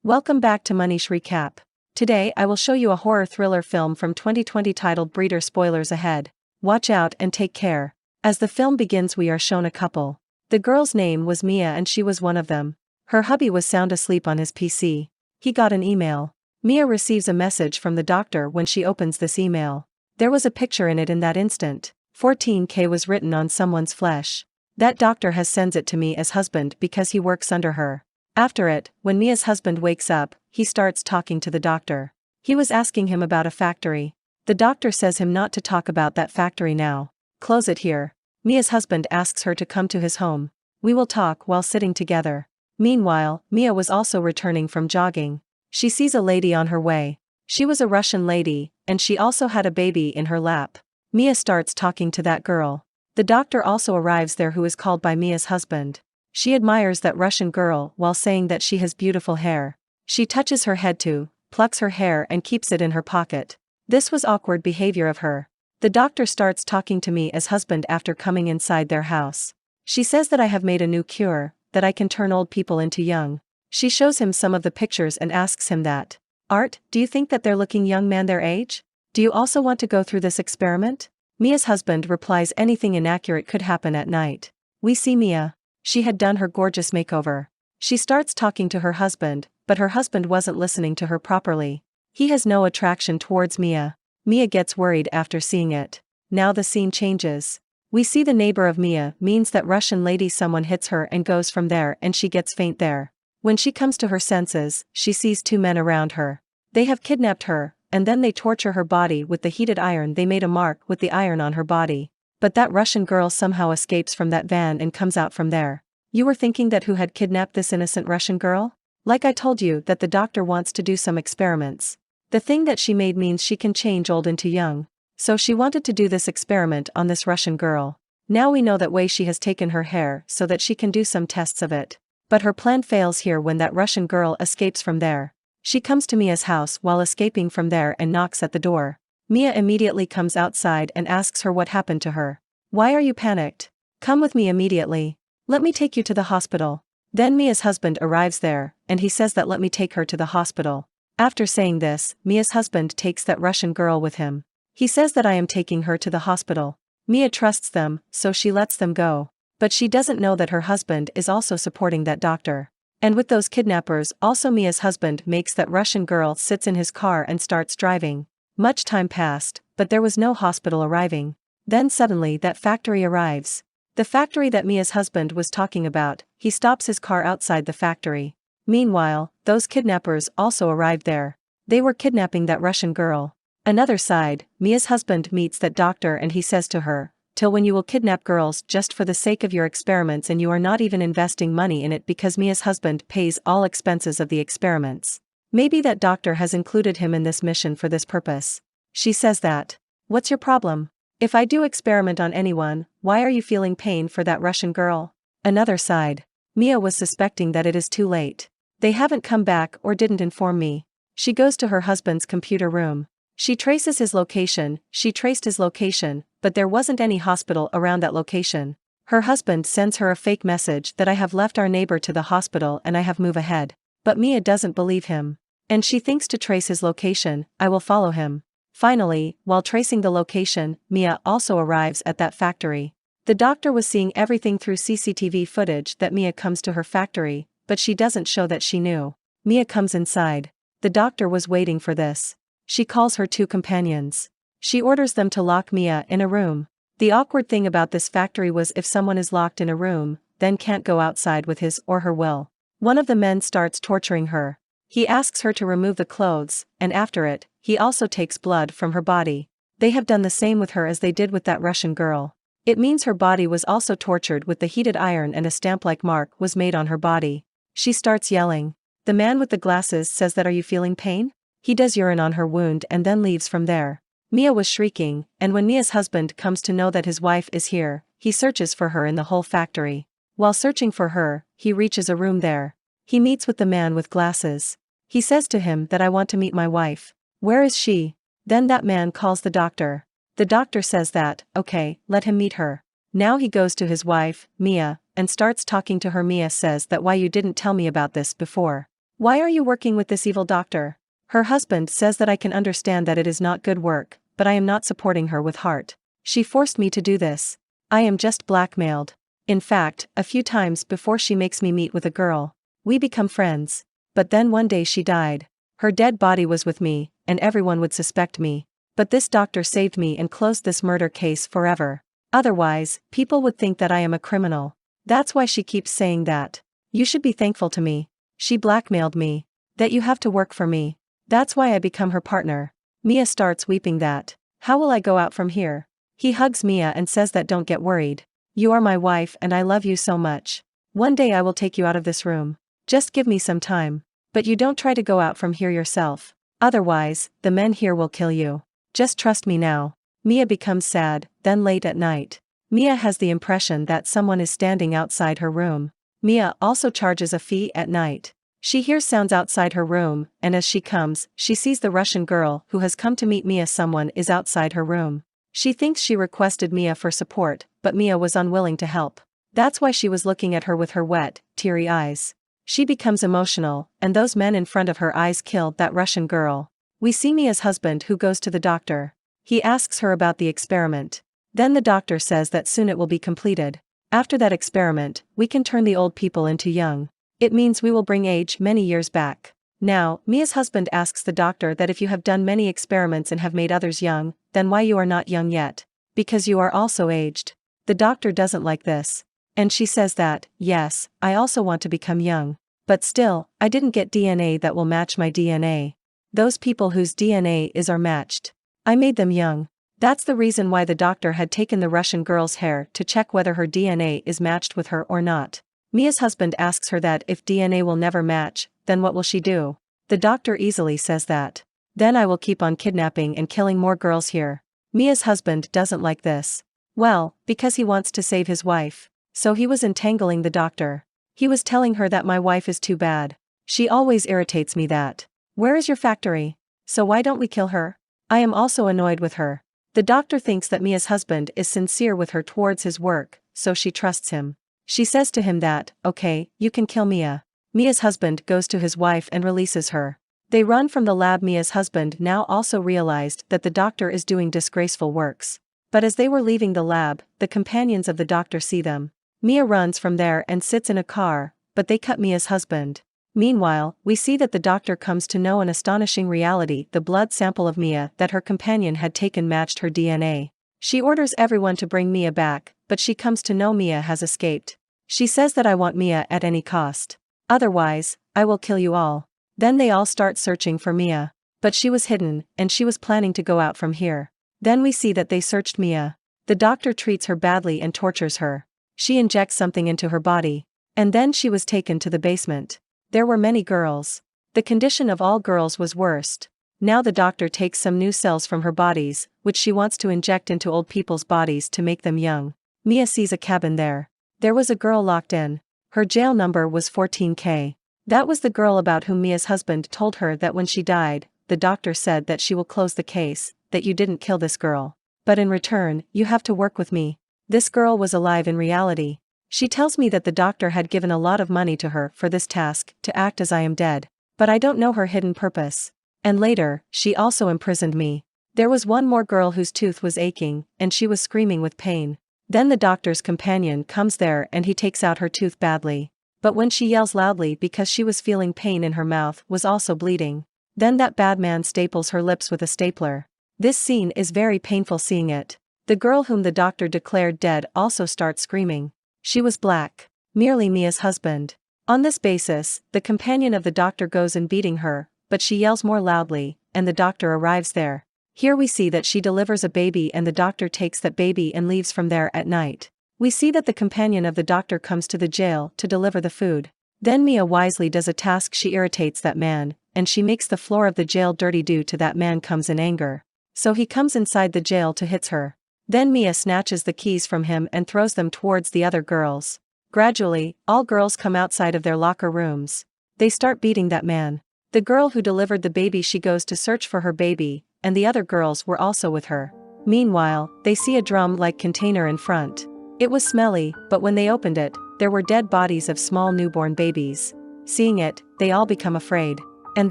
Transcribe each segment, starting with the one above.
Welcome back to Manish Recap. Today I will show you a horror thriller film from 2020 titled Breeder. Spoilers ahead. Watch out and take care. As the film begins, we are shown a couple. The girl's name was Mia and she was one of them. Her hubby was sound asleep on his PC. He got an email. Mia receives a message from the doctor when she opens this email. There was a picture in it in that instant. 14K was written on someone's flesh. That doctor has sends it to me as husband because he works under her. After it, when Mia's husband wakes up, he starts talking to the doctor. He was asking him about a factory. The doctor says him not to talk about that factory now. Close it here. Mia's husband asks her to come to his home. We will talk while sitting together. Meanwhile, Mia was also returning from jogging. She sees a lady on her way. She was a Russian lady, and she also had a baby in her lap. Mia starts talking to that girl. The doctor also arrives there, who is called by Mia's husband. She admires that Russian girl while saying that she has beautiful hair. She touches her head too, plucks her hair and keeps it in her pocket. This was awkward behavior of her. The doctor starts talking to me as husband after coming inside their house. She says that I have made a new cure, that I can turn old people into young. She shows him some of the pictures and asks him that. Art, do you think that they're looking young man their age? Do you also want to go through this experiment? Mia's husband replies anything inaccurate could happen at night. We see Mia. She had done her gorgeous makeover. She starts talking to her husband, but her husband wasn't listening to her properly. He has no attraction towards Mia. Mia gets worried after seeing it. Now the scene changes. We see the neighbor of Mia means that Russian lady, someone hits her and goes from there and she gets faint there. When she comes to her senses, she sees two men around her. They have kidnapped her, and then they torture her body with the heated iron. They made a mark with the iron on her body. But that Russian girl somehow escapes from that van and comes out from there. You were thinking that who had kidnapped this innocent Russian girl? Like I told you that the doctor wants to do some experiments. The thing that she made means she can change old into young. So she wanted to do this experiment on this Russian girl. Now we know that way she has taken her hair so that she can do some tests of it. But her plan fails here when that Russian girl escapes from there. She comes to Mia's house while escaping from there and knocks at the door. Mia immediately comes outside and asks her what happened to her. Why are you panicked? Come with me immediately. Let me take you to the hospital. Then Mia's husband arrives there, and he says that let me take her to the hospital. After saying this, Mia's husband takes that Russian girl with him. He says that I am taking her to the hospital. Mia trusts them, so she lets them go. But she doesn't know that her husband is also supporting that doctor. And with those kidnappers, also Mia's husband makes that Russian girl sits in his car and starts driving. Much time passed, but there was no hospital arriving. Then suddenly that factory arrives. The factory that Mia's husband was talking about. He stops his car outside the factory. Meanwhile, those kidnappers also arrived there. They were kidnapping that Russian girl. Another side, Mia's husband meets that doctor and he says to her, till when you will kidnap girls just for the sake of your experiments and you are not even investing money in it because Mia's husband pays all expenses of the experiments. Maybe that doctor has included him in this mission for this purpose. She says that. What's your problem? If I do experiment on anyone, why are you feeling pain for that Russian girl? Another side. Mia was suspecting that it is too late. They haven't come back or didn't inform me. She goes to her husband's computer room. She traces his location. She traced his location, but there wasn't any hospital around that location. Her husband sends her a fake message that I have left our neighbor to the hospital and I have move ahead. But Mia doesn't believe him. And she thinks to trace his location. I will follow him. Finally, while tracing the location, Mia also arrives at that factory. The doctor was seeing everything through CCTV footage that Mia comes to her factory, but she doesn't show that she knew. Mia comes inside. The doctor was waiting for this. She calls her two companions. She orders them to lock Mia in a room. The awkward thing about this factory was if someone is locked in a room, then can't go outside with his or her will. One of the men starts torturing her. He asks her to remove the clothes, and after it, he also takes blood from her body. They have done the same with her as they did with that Russian girl. It means her body was also tortured with the heated iron and a stamp-like mark was made on her body. She starts yelling. The man with the glasses says that are you feeling pain? He does urine on her wound and then leaves from there. Mia was shrieking, and when Mia's husband comes to know that his wife is here, he searches for her in the whole factory. While searching for her, he reaches a room there. He meets with the man with glasses. He says to him that I want to meet my wife. Where is she? Then that man calls the doctor. The doctor says that, okay, let him meet her. Now he goes to his wife, Mia, and starts talking to her. Mia says that why you didn't tell me about this before. Why are you working with this evil doctor? Her husband says that I can understand that it is not good work, but I am not supporting her with heart. She forced me to do this. I am just blackmailed. In fact, a few times before she makes me meet with a girl. We become friends. But then one day she died. Her dead body was with me, and everyone would suspect me. But this doctor saved me and closed this murder case forever. Otherwise, people would think that I am a criminal. That's why she keeps saying that. You should be thankful to me. She blackmailed me. That you have to work for me. That's why I become her partner. Mia starts weeping that. How will I go out from here? He hugs Mia and says that don't get worried. You are my wife and I love you so much. One day I will take you out of this room. Just give me some time. But you don't try to go out from here yourself. Otherwise, the men here will kill you. Just trust me now. Mia becomes sad, then late at night. Mia has the impression that someone is standing outside her room. Mia also charges a fee at night. She hears sounds outside her room, and as she comes, she sees the Russian girl who has come to meet Mia. Someone is outside her room. She thinks she requested Mia for support, but Mia was unwilling to help. That's why she was looking at her with her wet, teary eyes. She becomes emotional, and those men in front of her eyes killed that Russian girl. We see Mia's husband who goes to the doctor. He asks her about the experiment. Then the doctor says that soon it will be completed. After that experiment, we can turn the old people into young. It means we will bring age many years back. Now, Mia's husband asks the doctor that if you have done many experiments and have made others young, then why you are not young yet? Because you are also aged. The doctor doesn't like this. And she says that, yes, I also want to become young. But still, I didn't get DNA that will match my DNA. Those people whose DNA is are matched. I made them young. That's the reason why the doctor had taken the Russian girl's hair to check whether her DNA is matched with her or not. Mia's husband asks her that if DNA will never match, then what will she do? The doctor easily says that. Then I will keep on kidnapping and killing more girls here. Mia's husband doesn't like this. Well, because he wants to save his wife. So he was entangling the doctor. He was telling her that my wife is too bad. She always irritates me that. Where is your factory? So why don't we kill her? I am also annoyed with her. The doctor thinks that Mia's husband is sincere with her towards his work, so she trusts him. She says to him that, okay, you can kill Mia. Mia's husband goes to his wife and releases her. They run from the lab. Mia's husband now also realized that the doctor is doing disgraceful works. But as they were leaving the lab, the companions of the doctor see them. Mia runs from there and sits in a car, but they cut Mia's husband. Meanwhile, we see that the doctor comes to know an astonishing reality. The blood sample of Mia that her companion had taken matched her DNA. She orders everyone to bring Mia back, but she comes to know Mia has escaped. She says that I want Mia at any cost. Otherwise, I will kill you all. Then they all start searching for Mia. But she was hidden, and she was planning to go out from here. Then we see that they searched Mia. The doctor treats her badly and tortures her. She injects something into her body. And then she was taken to the basement. There were many girls. The condition of all girls was worst. Now the doctor takes some new cells from her bodies, which she wants to inject into old people's bodies to make them young. Mia sees a cabin there. There was a girl locked in. Her jail number was 14K. That was the girl about whom Mia's husband told her that when she died, the doctor said that she will close the case, that you didn't kill this girl. But in return, you have to work with me. This girl was alive in reality. She tells me that the doctor had given a lot of money to her for this task, to act as I am dead. But I don't know her hidden purpose. And later, she also imprisoned me. There was one more girl whose tooth was aching, and she was screaming with pain. Then the doctor's companion comes there and he takes out her tooth badly. But when she yells loudly because she was feeling pain in her mouth was also bleeding. Then that bad man staples her lips with a stapler. This scene is very painful seeing it. The girl whom the doctor declared dead also starts screaming. She was black. Merely Mia's husband. On this basis, the companion of the doctor goes in beating her, but she yells more loudly, and the doctor arrives there. Here we see that she delivers a baby and the doctor takes that baby and leaves from there at night. We see that the companion of the doctor comes to the jail to deliver the food. Then Mia wisely does a task. She irritates that man, and she makes the floor of the jail dirty due to that man comes in anger. So he comes inside the jail to hit her. Then Mia snatches the keys from him and throws them towards the other girls. Gradually, all girls come outside of their locker rooms. They start beating that man. The girl who delivered the baby, she goes to search for her baby, and the other girls were also with her. Meanwhile, they see a drum-like container in front. It was smelly, but when they opened it, there were dead bodies of small newborn babies. Seeing it, they all become afraid. And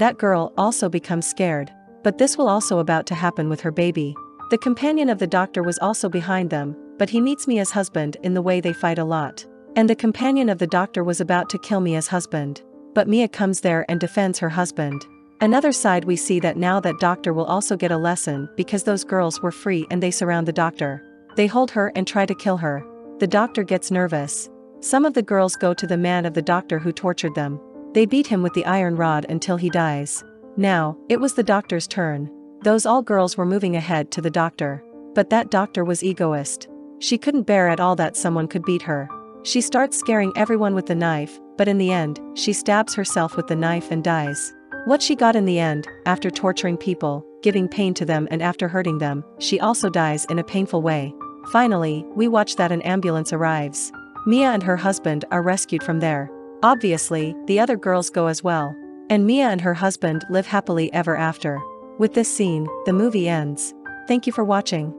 that girl also becomes scared. But this will also about to happen with her baby. The companion of the doctor was also behind them, but he meets Mia's husband in the way they fight a lot. And the companion of the doctor was about to kill Mia's husband. But Mia comes there and defends her husband. Another side, we see that now that doctor will also get a lesson because those girls were free and they surround the doctor. They hold her and try to kill her. The doctor gets nervous. Some of the girls go to the man of the doctor who tortured them. They beat him with the iron rod until he dies. Now, it was the doctor's turn. Those all girls were moving ahead to the doctor. But that doctor was egoist. She couldn't bear at all that someone could beat her. She starts scaring everyone with the knife, but in the end, she stabs herself with the knife and dies. What she got in the end, after torturing people, giving pain to them and after hurting them, she also dies in a painful way. Finally, we watch that an ambulance arrives. Mia and her husband are rescued from there. Obviously, the other girls go as well. And Mia and her husband live happily ever after. With this scene, the movie ends. Thank you for watching.